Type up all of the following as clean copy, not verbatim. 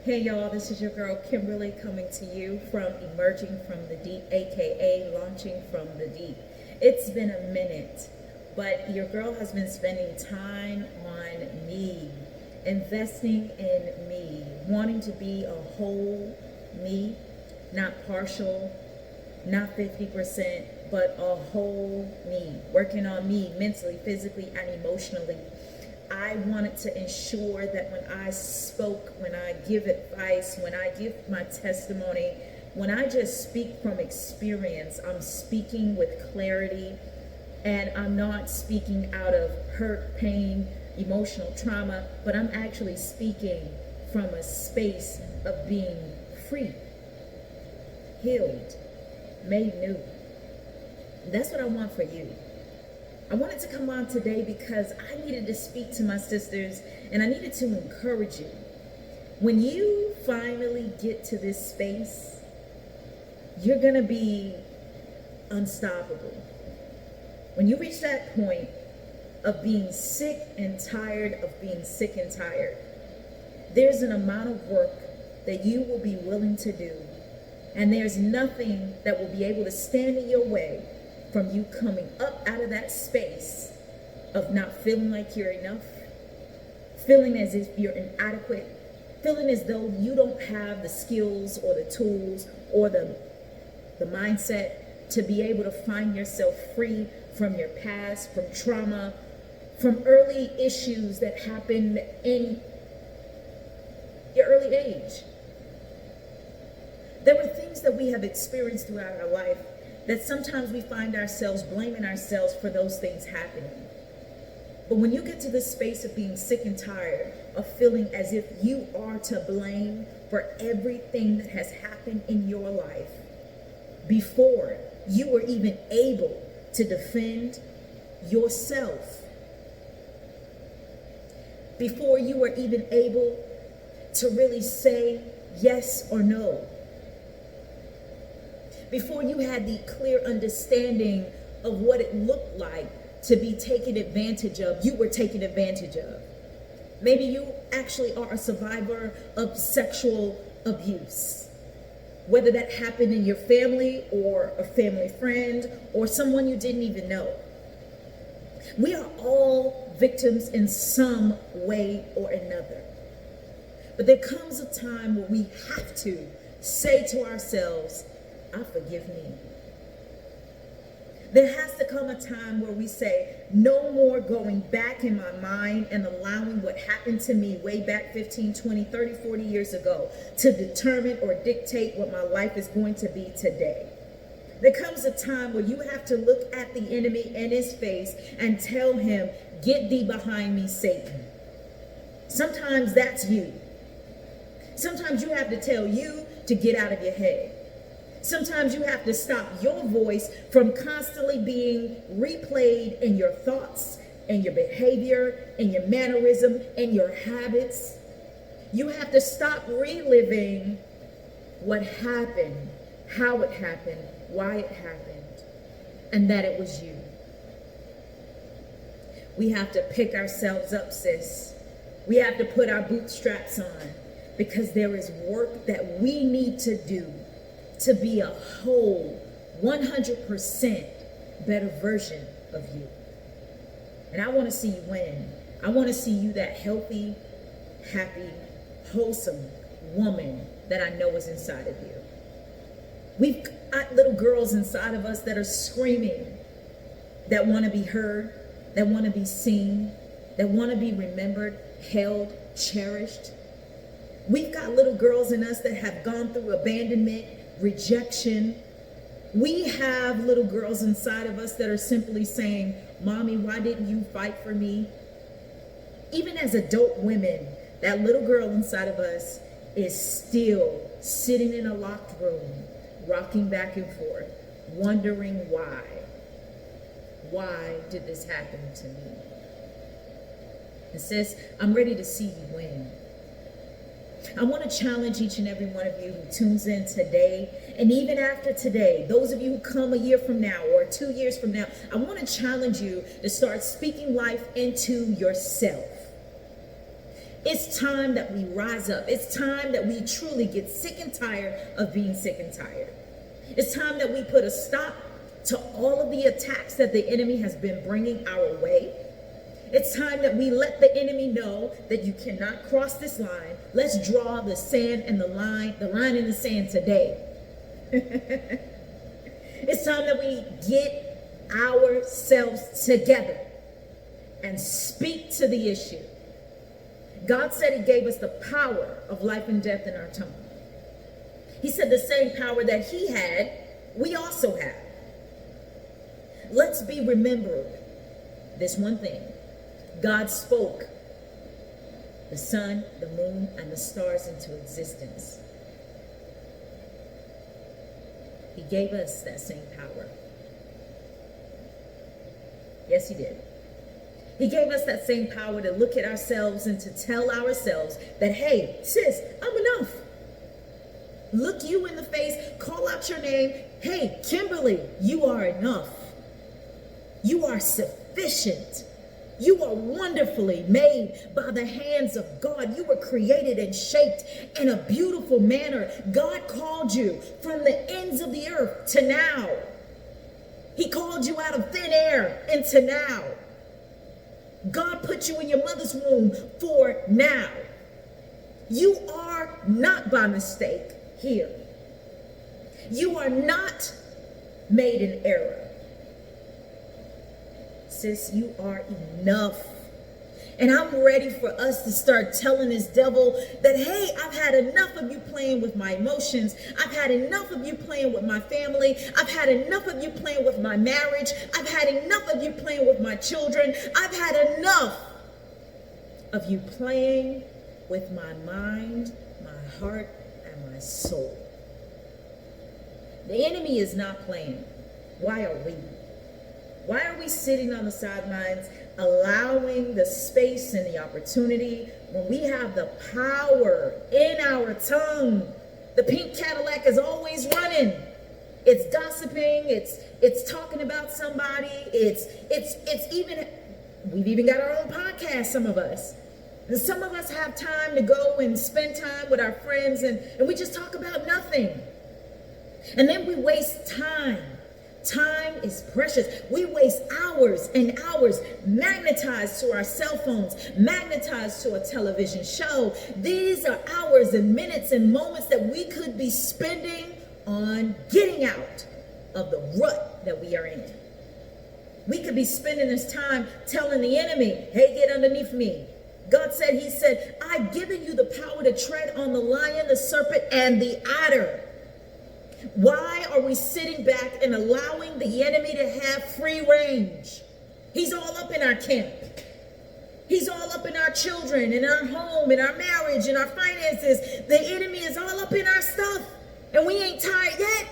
Hey y'all, this is your girl Kimberly coming to you from Emerging from the Deep, aka Launching from the Deep. It's been a minute, but your girl has been spending time on me, investing in me, wanting to be a whole me, not partial, not 50%, but a whole me, working on me mentally, physically, and emotionally. I wanted to ensure that when I spoke, when I give advice, when I give my testimony, when I just speak from experience, I'm speaking with clarity and I'm not speaking out of hurt, pain, emotional trauma, but I'm actually speaking from a space of being free, healed, made new. That's what I want for you. I wanted to come on today because I needed to speak to my sisters and I needed to encourage you. When you finally get to this space, you're going to be unstoppable. When you reach that point of being sick and tired of being sick and tired, there's an amount of work that you will be willing to do, and there's nothing that will be able to stand in your way from you coming up out of that space of not feeling like you're enough, feeling as if you're inadequate, feeling as though you don't have the skills or the tools or the mindset to be able to find yourself free from your past, from trauma, from early issues that happened in your early age. There were things that we have experienced throughout our life that sometimes we find ourselves blaming ourselves for those things happening. But when you get to this space of being sick and tired, of feeling as if you are to blame for everything that has happened in your life, before you were even able to defend yourself, before you were even able to really say yes or no, before you had the clear understanding of what it looked like to be taken advantage of, you were taken advantage of. Maybe you actually are a survivor of sexual abuse, whether that happened in your family or a family friend or someone you didn't even know. We are all victims in some way or another. But there comes a time where we have to say to ourselves, I forgive me. There has to come a time where we say, no more going back in my mind and allowing what happened to me way back 15, 20, 30, 40 years ago to determine or dictate what my life is going to be today. There comes a time where you have to look at the enemy in his face and tell him, get thee behind me, Satan. Sometimes that's you. Sometimes you have to tell you to get out of your head. Sometimes you have to stop your voice from constantly being replayed in your thoughts, in your behavior, in your mannerism, in your habits. You have to stop reliving what happened, how it happened, why it happened, and that it was you. We have to pick ourselves up, sis. We have to put our bootstraps on because there is work that we need to do to be a whole 100% better version of you. And I want to see you win. I want to see you that healthy, happy, wholesome woman that I know is inside of you. We've got little girls inside of us that are screaming, that want to be heard, that want to be seen, that want to be remembered, held, cherished. We've got little girls in us that have gone through abandonment, rejection. We have little girls inside of us that are simply saying, Mommy, why didn't you fight for me? Even as adult women, that little girl inside of us is still sitting in a locked room, rocking back and forth, wondering why. Why did this happen to me? And sis, I'm ready to see you win. I want to challenge each and every one of you who tunes in today, and even after today, those of you who come a year from now or 2 years from now, I want to challenge you to start speaking life into yourself. It's time that we rise up. It's time that we truly get sick and tired of being sick and tired. It's time that we put a stop to all of the attacks that the enemy has been bringing our way. It's time that we let the enemy know that you cannot cross this line. Let's draw the sand and the line in the sand today. It's time that we get ourselves together and speak to the issue. God said he gave us the power of life and death in our tongue. He said the same power that he had, we also have. Let's be remembered this one thing. God spoke the sun, the moon, and the stars into existence. He gave us that same power. Yes, he did. He gave us that same power to look at ourselves and to tell ourselves that, hey, sis, I'm enough. Look you in the face, call out your name. Hey, Kimberly, you are enough. You are sufficient. You are wonderfully made by the hands of God. You were created and shaped in a beautiful manner. God called you from the ends of the earth to now. He called you out of thin air into now. God put you in your mother's womb for now. You are not by mistake here. You are not made in error. Sis, you are enough. And I'm ready for us to start telling this devil that, hey, I've had enough of you playing with my emotions. I've had enough of you playing with my family. I've had enough of you playing with my marriage. I've had enough of you playing with my children. I've had enough of you playing with my mind, my heart, and my soul. The enemy is not playing. Why are we? Why are we sitting on the sidelines, allowing the space and the opportunity when we have the power in our tongue? The pink Cadillac is always running. It's gossiping. It's talking about somebody. It's even, we've even got our own podcast, some of us. And some of us have time to go and spend time with our friends and we just talk about nothing. And then we waste time. Time is precious. We waste hours and hours magnetized to our cell phones, magnetized to a television show. These are hours and minutes and moments that we could be spending on getting out of the rut that we are in. We could be spending this time telling the enemy, hey, get underneath me. God said, he said, I've given you the power to tread on the lion, the serpent, and the adder. Why are we sitting back and allowing the enemy to have free range? He's all up in our camp. He's all up in our children, in our home, in our marriage, in our finances. The enemy is all up in our stuff. And we ain't tired yet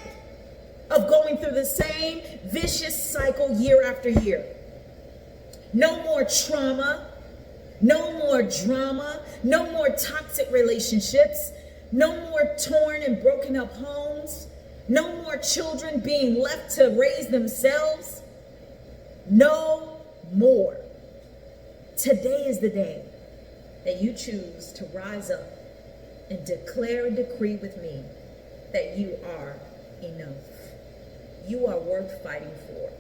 of going through the same vicious cycle year after year. No more trauma. No more drama. No more toxic relationships. No more torn and broken up homes. No more children being left to raise themselves. No more. Today is the day that you choose to rise up and declare and decree with me that you are enough. You are worth fighting for.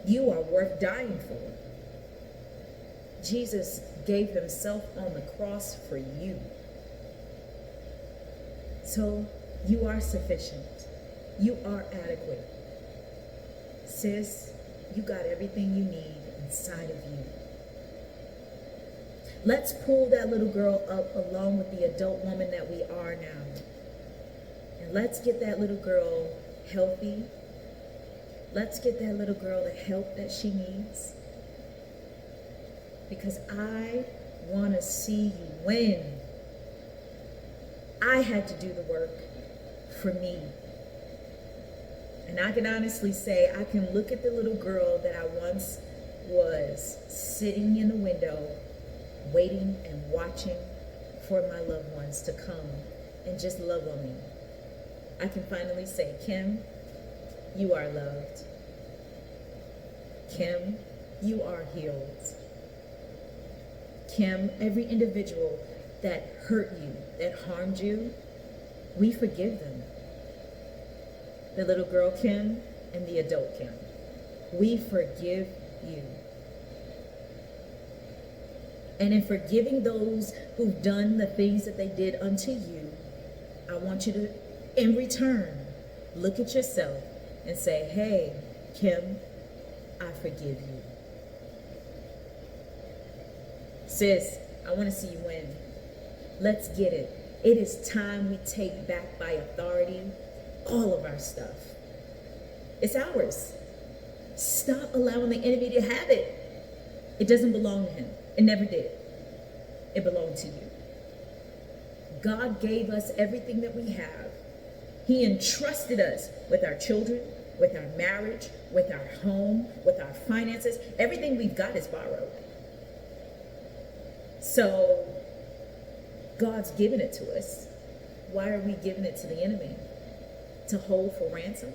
You are worth dying for. Jesus gave himself on the cross for you. So you are sufficient. You are adequate. Sis, you got everything you need inside of you. Let's pull that little girl up along with the adult woman that we are now. And let's get that little girl healthy. Let's get that little girl the help that she needs. Because I want to see you win. I had to do the work for me. And I can honestly say, I can look at the little girl that I once was sitting in the window, waiting and watching for my loved ones to come and just love on me. I can finally say, Kim, you are loved. Kim, you are healed. Kim, every individual that hurt you, that harmed you, we forgive them. The little girl Kim and the adult Kim. We forgive you. And in forgiving those who've done the things that they did unto you, I want you to, in return, look at yourself and say, hey, Kim, I forgive you. Sis, I want to see you win. Let's get it. It is time we take back by authority all of our stuff. It's ours. Stop allowing the enemy to have it. It doesn't belong to him. It never did. It belonged to you. God gave us everything that we have. He entrusted us with our children, with our marriage, with our home, with our finances. Everything we've got is borrowed. So God's given it to us. Why are we giving it to the enemy? To hold for ransom?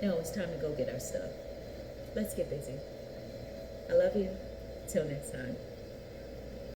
No, it's time to go get our stuff. Let's get busy. I love you. Till next time.